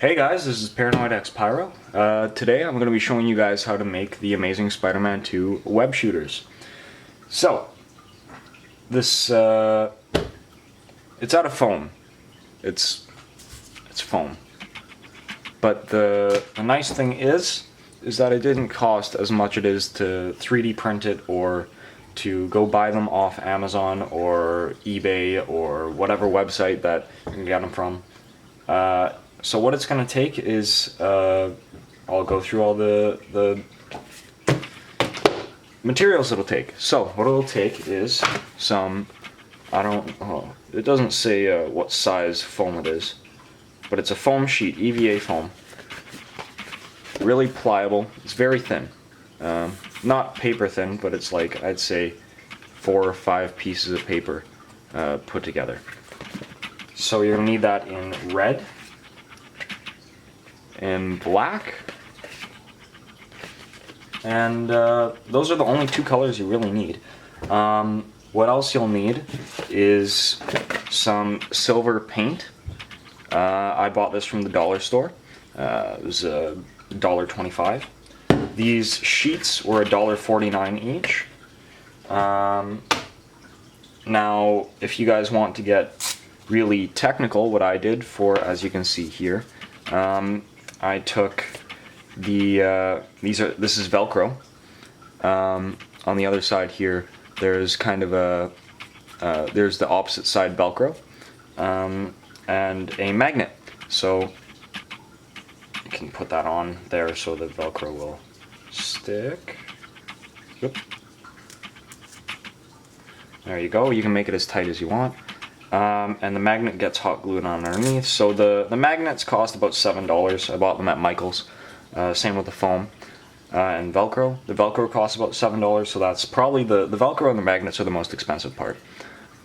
Hey guys, this is Paranoid X Pyro. Today I'm going to be showing you guys how to make the Amazing Spider-Man 2 web shooters. So, this it's out of foam. It's foam. But the nice thing is that it didn't cost as much it is to 3D print it or to go buy them off Amazon or eBay or whatever website that you can get them from. So what it's going to take is, I'll go through all the materials it'll take. So what it'll take is some, it doesn't say what size foam it is, but it's a foam sheet, EVA foam. Really pliable, it's very thin. Not paper thin, but it's like, I'd say 4 or 5 pieces of paper put together. So you're going to need that in red, in black, and those are the only 2 colors you really need. What else you'll need is some silver paint. I bought this from the dollar store. It was $1.25. These sheets were $1.49 each. Now, if you guys want to get really technical, what I did for, as you can see here, I took the, this is velcro. On the other side here, there's kind of a, there's the opposite side velcro, and a magnet. So you can put that on there so the velcro will stick. Yep. There you go, you can make it as tight as you want. And the magnet gets hot glued on underneath. So the magnets cost about $7. I bought them at Michael's. Same with the foam and Velcro. The Velcro costs about $7, so that's probably the Velcro and the magnets are the most expensive part.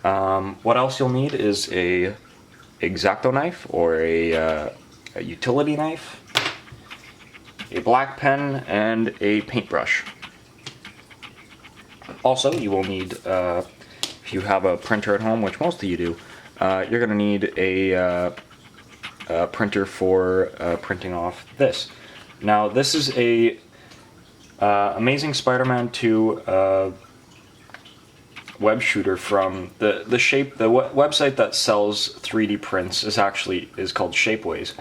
What else you'll need is a X-acto knife or a utility knife, a black pen, and a paintbrush. Also, you will need, if you have a printer at home, which most of you do, you're going to need a printer for printing off this. Now, this is a Amazing Spider-Man 2 web shooter from the website that sells 3D prints is called Shapeways,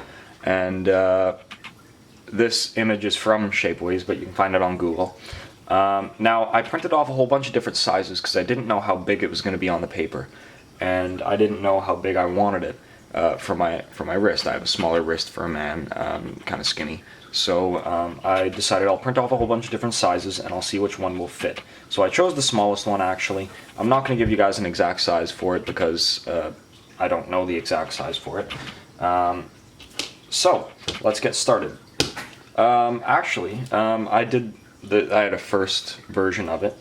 and this image is from Shapeways, but you can find it on Google. Now, I printed off a whole bunch of different sizes because I didn't know how big it was going to be on the paper, and I didn't know how big I wanted it for my wrist. I have a smaller wrist for a man, kind of skinny. So I decided I'll print off a whole bunch of different sizes and I'll see which one will fit. So I chose the smallest one, actually. I'm not going to give you guys an exact size for it because I don't know the exact size for it. So let's get started. I had a first version of it,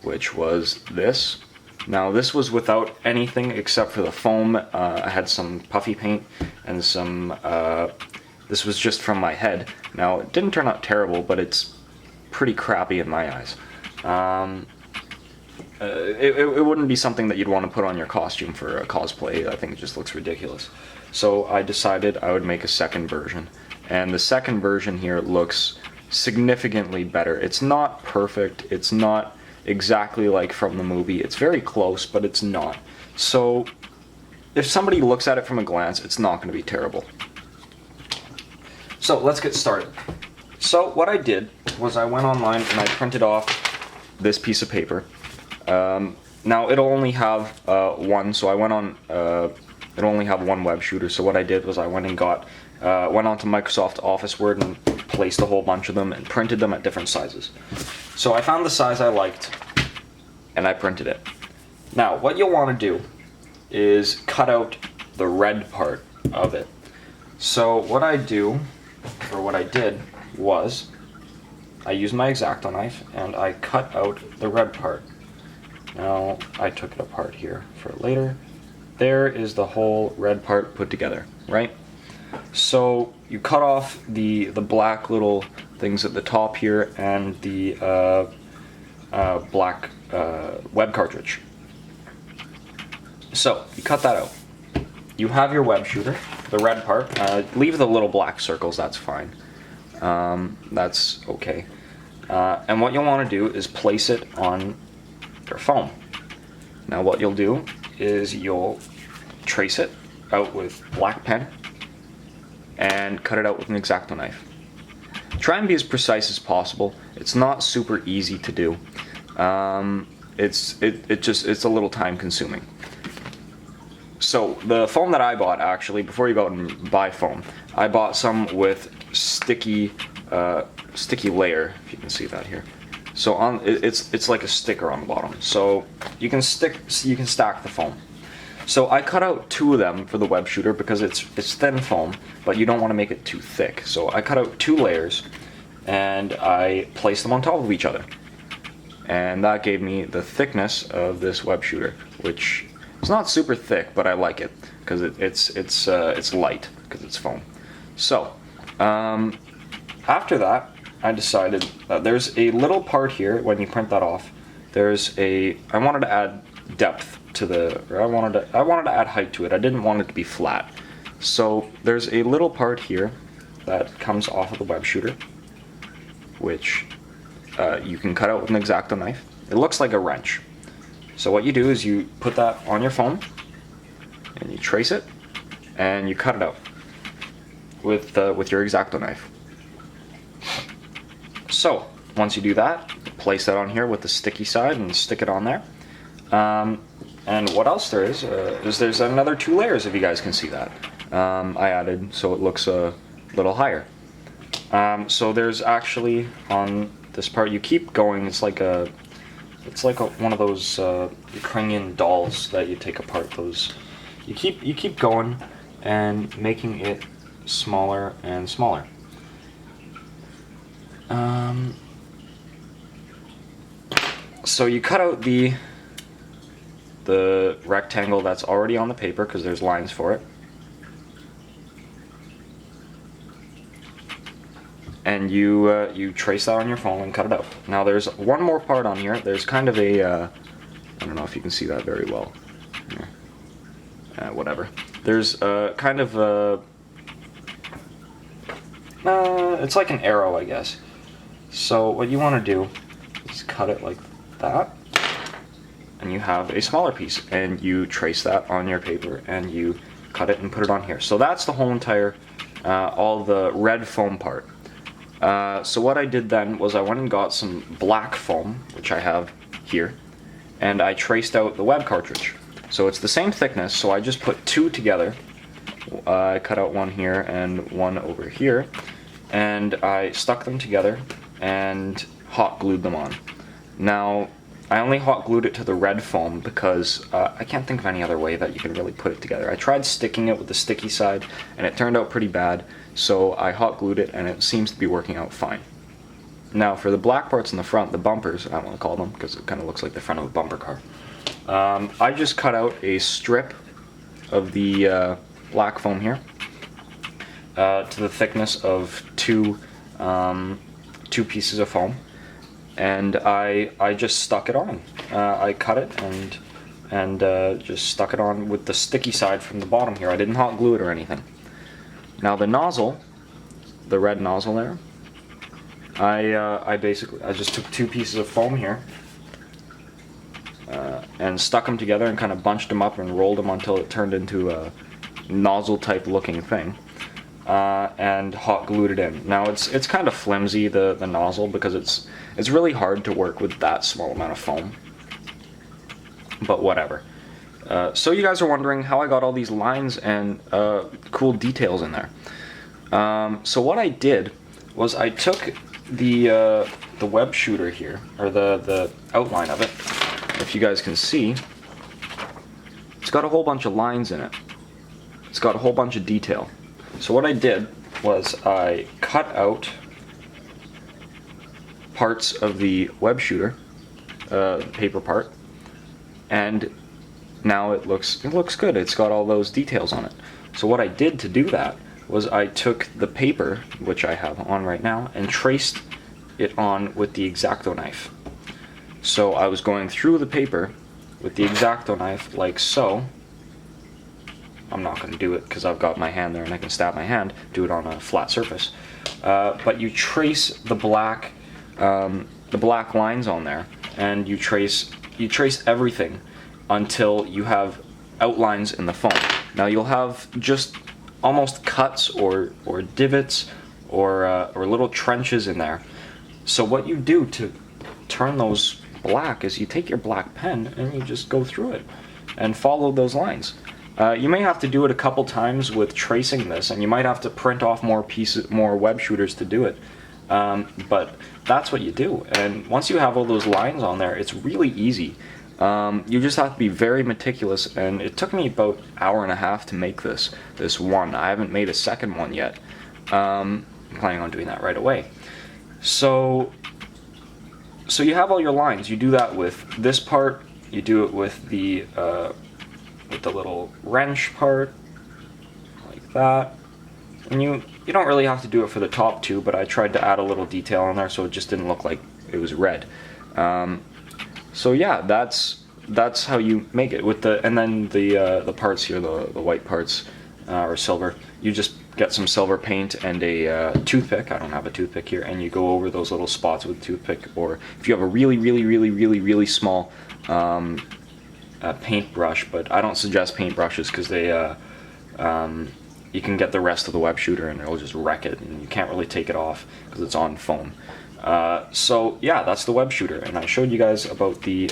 which was this. Now, this was without anything except for the foam. I had some puffy paint and some, this was just from my head. Now, it didn't turn out terrible, but it's pretty crappy in my eyes. It wouldn't be something that you'd want to put on your costume for a cosplay. I think it just looks ridiculous. So I decided I would make a second version. And the second version here looks significantly better. It's not perfect, it's not exactly like from the movie, it's very close, but it's not. So if somebody looks at it from a glance, it's not going to be terrible. So let's get started. So what I did was I went online and I printed off this piece of paper. Now it'll only have one, so I went on, it'll only have one web shooter, so what I did was I went and went onto Microsoft Office Word and placed a whole bunch of them and printed them at different sizes. So I found the size I liked and I printed it. Now what you'll want to do is cut out the red part of it. So what I did was I used my X-acto knife and I cut out the red part. Now I took it apart here for later. There is the whole red part put together, right? So you cut off the black little things at the top here and the black web cartridge. So you cut that out. you have your web shooter, the red part. Leave the little black circles, that's fine. That's okay. And what you'll want to do is place it on your foam. Now what you'll do is you'll trace it out with black pen and cut it out with an X-acto knife. Try and be as precise as possible. It's not super easy to do. It's a little time consuming. So the foam that I bought, actually, before you go out and buy foam, I bought some with sticky layer, if you can see that here. So it's like a sticker on the bottom. So you can stack the foam. So I cut out 2 of them for the web shooter because it's thin foam, but you don't want to make it too thick. So I cut out 2 layers and I placed them on top of each other. And that gave me the thickness of this web shooter, which is not super thick, but I like it because it's light because it's foam. So after that, I decided that there's a little part here when you print that off. I wanted to add depth to I wanted to add height to it. I didn't want it to be flat. So there's a little part here that comes off of the web shooter, which you can cut out with an X-acto knife. It looks like a wrench. So what you do is you put that on your foam and you trace it and you cut it out with your X-acto knife. So once you do that, place that on here with the sticky side and stick it on there. And what else there is there's another 2 layers, if you guys can see that. I added so it looks a little higher. So there's actually on this part, you keep going. It's like one of those Ukrainian dolls that you take apart. Those you keep going and making it smaller and smaller. So you cut out the rectangle that's already on the paper because there's lines for it, and you trace that on your foam and cut it out. Now there's one more part on here. There's kind of a I don't know if you can see that very well. Whatever. There's kind of a it's like an arrow, I guess. So what you want to do is cut it like that, and you have a smaller piece, and you trace that on your paper, and you cut it and put it on here. So that's the whole entire, all the red foam part. So what I did then was I went and got some black foam, which I have here, and I traced out the web cartridge. So it's the same thickness, so I just put 2 together. I cut out one here and one over here, and I stuck them together and hot glued them on. Now, I only hot glued it to the red foam because I can't think of any other way that you can really put it together. I tried sticking it with the sticky side and it turned out pretty bad, so I hot glued it and it seems to be working out fine. Now for the black parts in the front, the bumpers, I want to call them because it kind of looks like the front of a bumper car. I just cut out a strip of the black foam here to the thickness of 2 pieces of foam. And I just stuck it on. I cut it and just stuck it on with the sticky side from the bottom here. I didn't hot glue it or anything. Now the nozzle, the red nozzle there, I just took 2 pieces of foam here and stuck them together and kind of bunched them up and rolled them until it turned into a nozzle type looking thing. And hot glued it in. Now it's kind of flimsy, the nozzle, because it's really hard to work with that small amount of foam, but whatever. So you guys are wondering how I got all these lines and cool details in there. So what I did was I took the web shooter here, or the outline of it. If you guys can see, it's got a whole bunch of lines in it. It's got a whole bunch of detail. So what I did was I cut out parts of the web shooter, paper part, and now it looks good. It's got all those details on it. So what I did to do that was I took the paper, which I have on right now, and traced it on with the X-acto knife. So I was going through the paper with the X-acto knife like so, I'm not going to do it because I've got my hand there and I can stab my hand, do it on a flat surface. But you trace the black lines on there, and you trace everything until you have outlines in the foam. Now you'll have just almost cuts or divots or little trenches in there. So what you do to turn those black is you take your black pen and you just go through it and follow those lines. You may have to do it a couple times with tracing this, and you might have to print off more web shooters to do it. But that's what you do. And once you have all those lines on there, it's really easy. You just have to be very meticulous, and it took me about an hour and a half to make this one. I haven't made a second one yet. I'm planning on doing that right away. So you have all your lines. You do that with this part. You do it with the little wrench part, like that. And you don't really have to do it for the top two, but I tried to add a little detail on there so it just didn't look like it was red. So yeah, that's how you make it with and then the parts here, the white parts or silver. You just get some silver paint and a toothpick. I don't have a toothpick here, and you go over those little spots with a toothpick. Or if you have a really small paintbrush, but I don't suggest paintbrushes because they you can get the rest of the web shooter and it'll just wreck it, and you can't really take it off because it's on foam. So yeah, that's the web shooter, and I showed you guys about the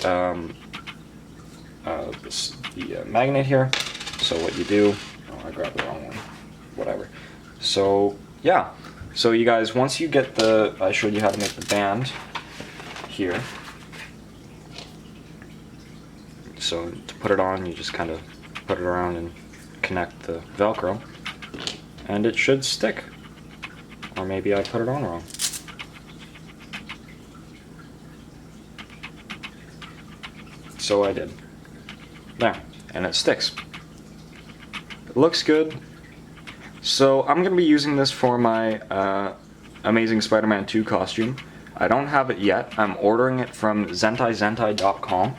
magnet here. So what you do, oh, I grabbed the wrong one, whatever. So yeah, so you guys, once you get I showed you how to make the band here. So to put it on, you just kind of put it around and connect the velcro, and it should stick. Or maybe I put it on wrong. So I did. There, and it sticks. It looks good. So I'm going to be using this for my Amazing Spider-Man 2 costume. I don't have it yet. I'm ordering it from zentaizentai.com.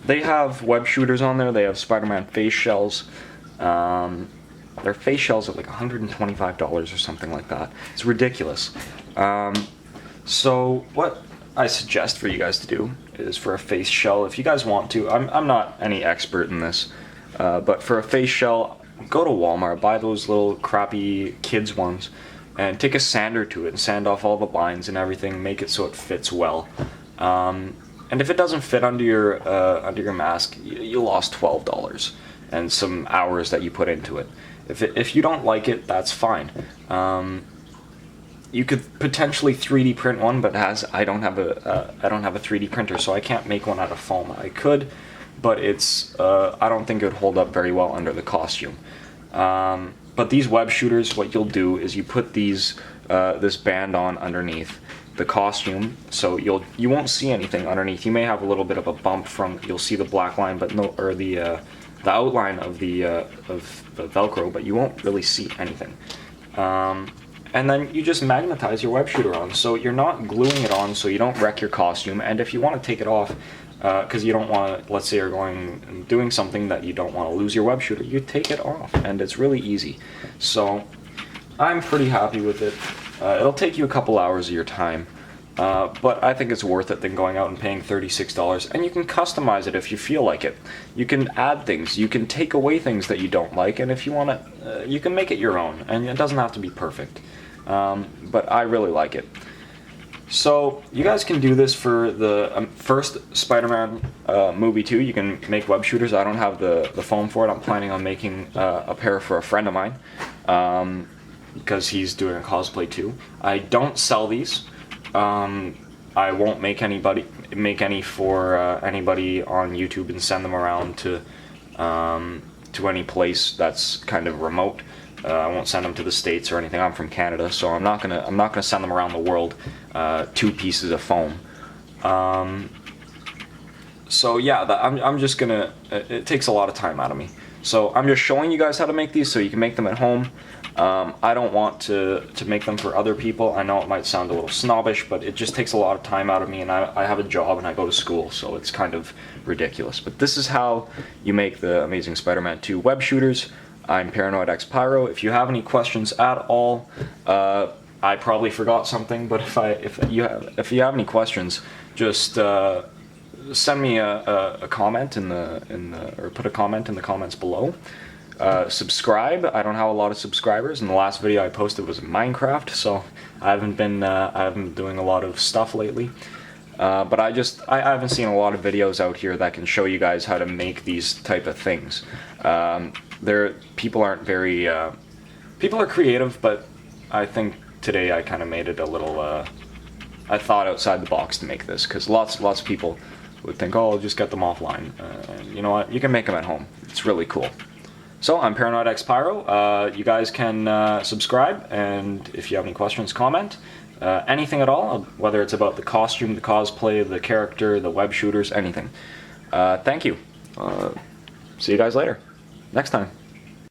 They have web shooters on there. They have Spider-Man face shells. Their face shells are like $125 or something like that. It's ridiculous. So what I suggest for you guys to do is, for a face shell, if you guys want to, I'm not any expert in this, but for a face shell, go to Walmart, buy those little crappy kids ones, and take a sander to it and sand off all the lines and everything, make it so it fits well. And if it doesn't fit under your mask, you lost $12 and some hours that you put into it. If you don't like it, that's fine. You could potentially 3D print one, but I don't have a 3D printer, so I can't make one out of foam. I could, but I don't think it would hold up very well under the costume. But these web shooters, what you'll do is you put this band on underneath the costume, so you won't see anything underneath. You may have a little bit of a bump you'll see the black line, but no, or the outline of the Velcro, but you won't really see anything. And then you just magnetize your web shooter on, so you're not gluing it on, so you don't wreck your costume. And if you want to take it off, because you don't want to, let's say you're going and doing something that you don't want to lose your web shooter, you take it off, and it's really easy. So I'm pretty happy with it. It'll take you a couple hours of your time, but I think it's worth it than going out and paying $36. And you can customize it if you feel like it. You can add things, you can take away things that you don't like, and if you want to, you can make it your own, and it doesn't have to be perfect. But I really like it. So you guys can do this for the first Spider-Man movie too. You can make web shooters. I don't have the foam for it. I'm planning on making a pair for a friend of mine, because he's doing a cosplay too. I don't sell these. I won't make any for anybody on YouTube and send them around to any place that's kind of remote. I won't send them to the States or anything. I'm from Canada, so I'm not gonna send them around the world. 2 pieces of foam. So yeah, I'm just gonna. It takes a lot of time out of me. So I'm just showing you guys how to make these, so you can make them at home. I don't want to make them for other people. I know it might sound a little snobbish, but it just takes a lot of time out of me, and I have a job and I go to school, so it's kind of ridiculous. But this is how you make the Amazing Spider-Man 2 web shooters. I'm Paranoid X Pyro. If you have any questions at all, I probably forgot something, but if you have any questions, just send me a comment or put a comment in the comments below. Subscribe. I don't have a lot of subscribers, and the last video I posted was in Minecraft, so I haven't been doing a lot of stuff lately. But I haven't seen a lot of videos out here that can show you guys how to make these type of things. People aren't very people are creative, but I think today I kind of made it a little. I thought outside the box to make this, because lots of people would think, oh, I'll just get them offline. You know what? You can make them at home. It's really cool. So I'm Paranoid X Pyro. You guys can subscribe, and if you have any questions, comment. Anything at all, whether it's about the costume, the cosplay, the character, the web shooters, anything. Thank you. See you guys later. Next time.